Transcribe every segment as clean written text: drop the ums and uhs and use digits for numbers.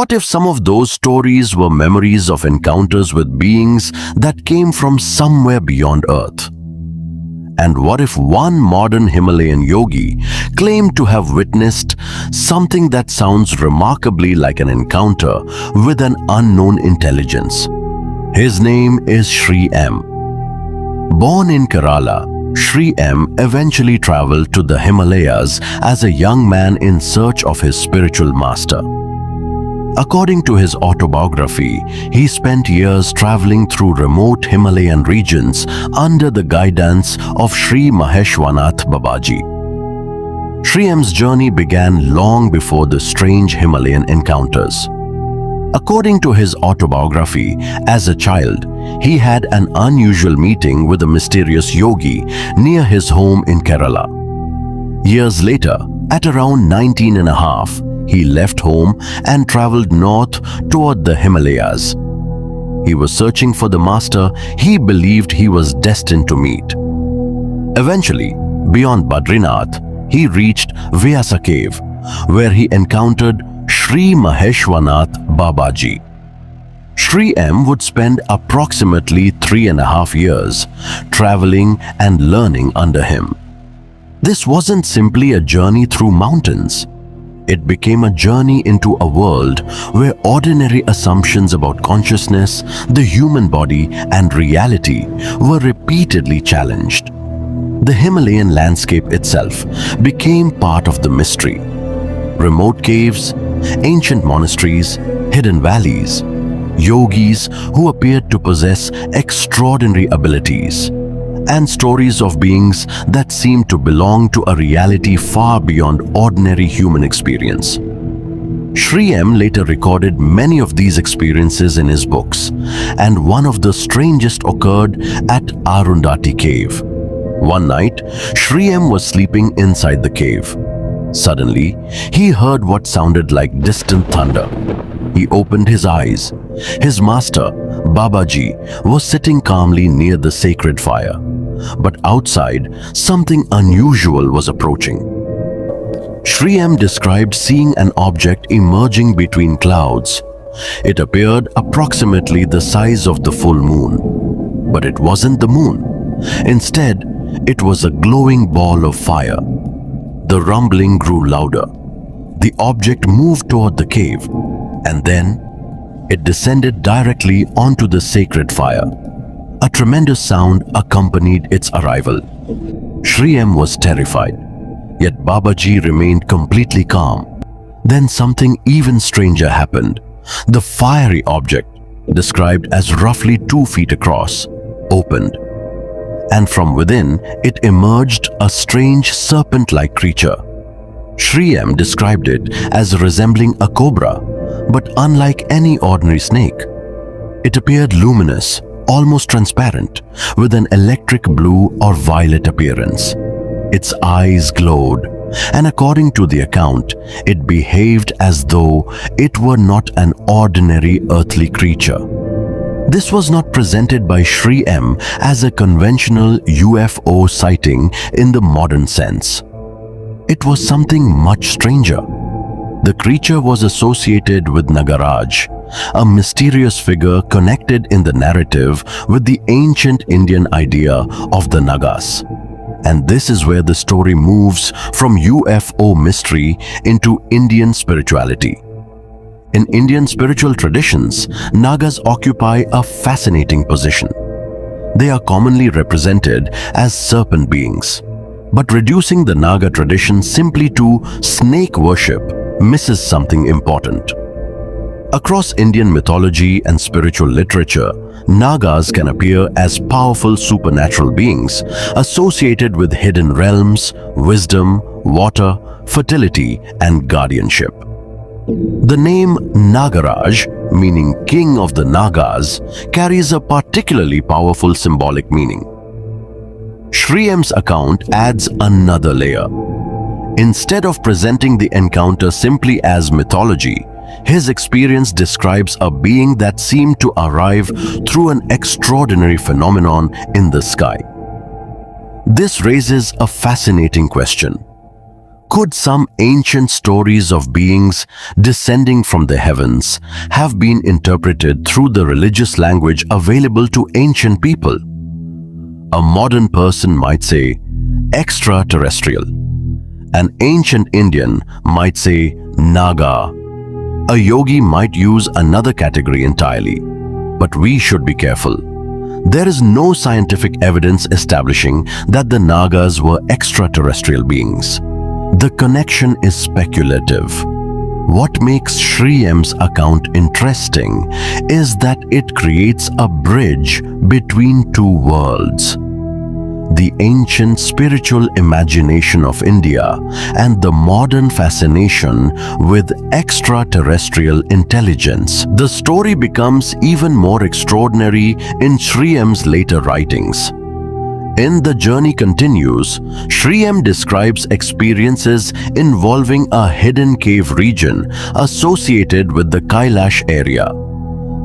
What if some of those stories were memories of encounters with beings that came from somewhere beyond Earth? And what if one modern Himalayan yogi claimed to have witnessed something that sounds remarkably like an encounter with an unknown intelligence? His name is Sri M. Born in Kerala, Sri M eventually traveled to the Himalayas as a young man in search of his spiritual master. According to his autobiography, he spent years traveling through remote Himalayan regions under the guidance of Sri Maheshwarnath Babaji. Sri M's journey began long before the strange Himalayan encounters. According to his autobiography, as a child, he had an unusual meeting with a mysterious yogi near his home in Kerala. Years later, at around 19 and a half, he left home and traveled north toward the Himalayas. He was searching for the master he believed he was destined to meet. Eventually, beyond Badrinath, he reached Vyasa cave, where he encountered Sri Maheshwarnath Babaji. Sri M would spend approximately 3.5 years traveling and learning under him. This wasn't simply a journey through mountains. It became a journey into a world where ordinary assumptions about consciousness, the human body, and reality were repeatedly challenged. The Himalayan landscape itself became part of the mystery. Remote caves, ancient monasteries, hidden valleys, yogis who appeared to possess extraordinary abilities, and stories of beings that seemed to belong to a reality far beyond ordinary human experience. Sri M later recorded many of these experiences in his books, and one of the strangest occurred at Arundhati cave. One night, Sri M was sleeping inside the cave. Suddenly, he heard what sounded like distant thunder. He opened his eyes. His master, Babaji, was sitting calmly near the sacred fire. But outside, something unusual was approaching. Sri M described seeing an object emerging between clouds. It appeared approximately the size of the full moon. But it wasn't the moon. Instead, it was a glowing ball of fire. The rumbling grew louder. The object moved toward the cave, and then it descended directly onto the sacred fire. A tremendous sound accompanied its arrival. Sri M was terrified, yet Babaji remained completely calm. Then something even stranger happened. The fiery object, described as roughly 2 feet across, opened. And from within, it emerged a strange serpent-like creature. Sri M described it as resembling a cobra, but unlike any ordinary snake. It appeared luminous, almost transparent, with an electric blue or violet appearance. Its eyes glowed, and according to the account, it behaved as though it were not an ordinary earthly creature. This was not presented by Sri M as a conventional UFO sighting in the modern sense. It was something much stranger. The creature was associated with Nagaraj, a mysterious figure connected in the narrative with the ancient Indian idea of the Nagas. And this is where the story moves from UFO mystery into Indian spirituality. In Indian spiritual traditions, Nagas occupy a fascinating position. They are commonly represented as serpent beings. But reducing the Naga tradition simply to snake worship misses something important. Across Indian mythology and spiritual literature, Nagas can appear as powerful supernatural beings associated with hidden realms, wisdom, water, fertility, and guardianship. The name Nagaraj, meaning King of the Nagas, carries a particularly powerful symbolic meaning. Sri M's account adds another layer. Instead of presenting the encounter simply as mythology, his experience describes a being that seemed to arrive through an extraordinary phenomenon in the sky. This raises a fascinating question. Could some ancient stories of beings descending from the heavens have been interpreted through the religious language available to ancient people? A modern person might say extraterrestrial. An ancient Indian might say Naga. A yogi might use another category entirely. But we should be careful. There is no scientific evidence establishing that the Nagas were extraterrestrial beings. The connection is speculative. What makes Sri M's account interesting is that it creates a bridge between two worlds: the ancient spiritual imagination of India and the modern fascination with extraterrestrial intelligence. The story becomes even more extraordinary in Sri M's later writings. In The Journey Continues, Sri M describes experiences involving a hidden cave region associated with the Kailash area.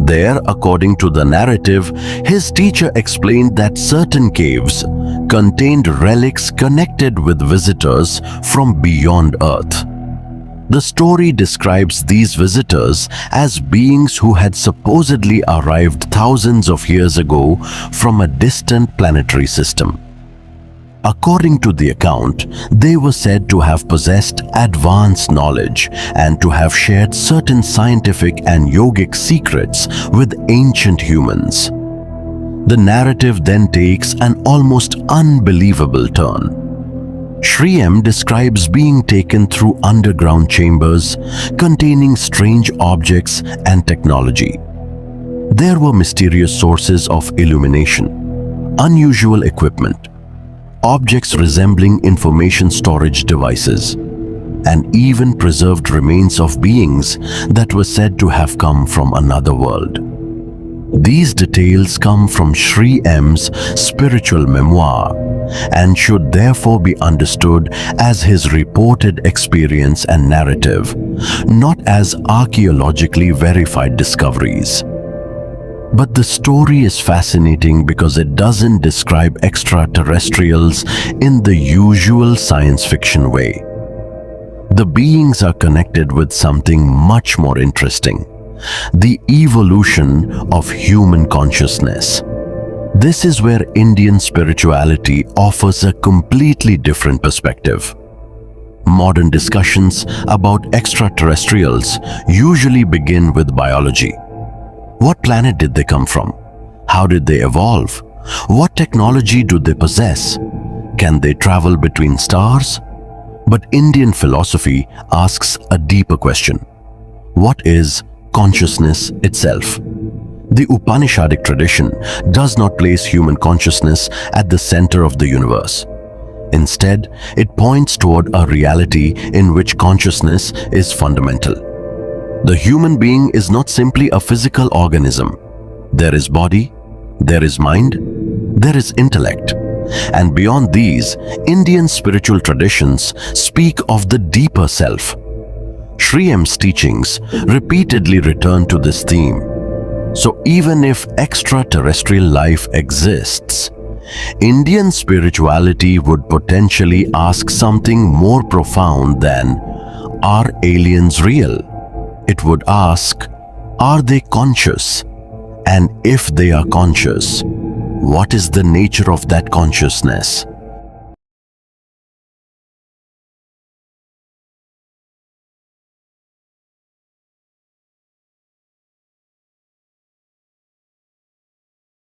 There, according to the narrative, his teacher explained that certain caves contained relics connected with visitors from beyond Earth. The story describes these visitors as beings who had supposedly arrived thousands of years ago from a distant planetary system. According to the account, they were said to have possessed advanced knowledge and to have shared certain scientific and yogic secrets with ancient humans. The narrative then takes an almost unbelievable turn. Sri M describes being taken through underground chambers containing strange objects and technology. There were mysterious sources of illumination, unusual equipment, objects resembling information storage devices, and even preserved remains of beings that were said to have come from another world. These details come from Sri M's spiritual memoir and should therefore be understood as his reported experience and narrative, not as archaeologically verified discoveries. But the story is fascinating because it doesn't describe extraterrestrials in the usual science fiction way. The beings are connected with something much more interesting: the evolution of human consciousness. This is where Indian spirituality offers a completely different perspective. Modern discussions about extraterrestrials usually begin with biology. What planet did they come from? How did they evolve? What technology do they possess? Can they travel between stars? But Indian philosophy asks a deeper question. What is consciousness itself? The Upanishadic tradition does not place human consciousness at the center of the universe. Instead, it points toward a reality in which consciousness is fundamental. The human being is not simply a physical organism. There is body, there is mind, there is intellect. And beyond these, Indian spiritual traditions speak of the deeper self. Sri M's teachings repeatedly return to this theme. So even if extraterrestrial life exists, Indian spirituality would potentially ask something more profound than, are aliens real? It would ask, are they conscious? And if they are conscious, what is the nature of that consciousness?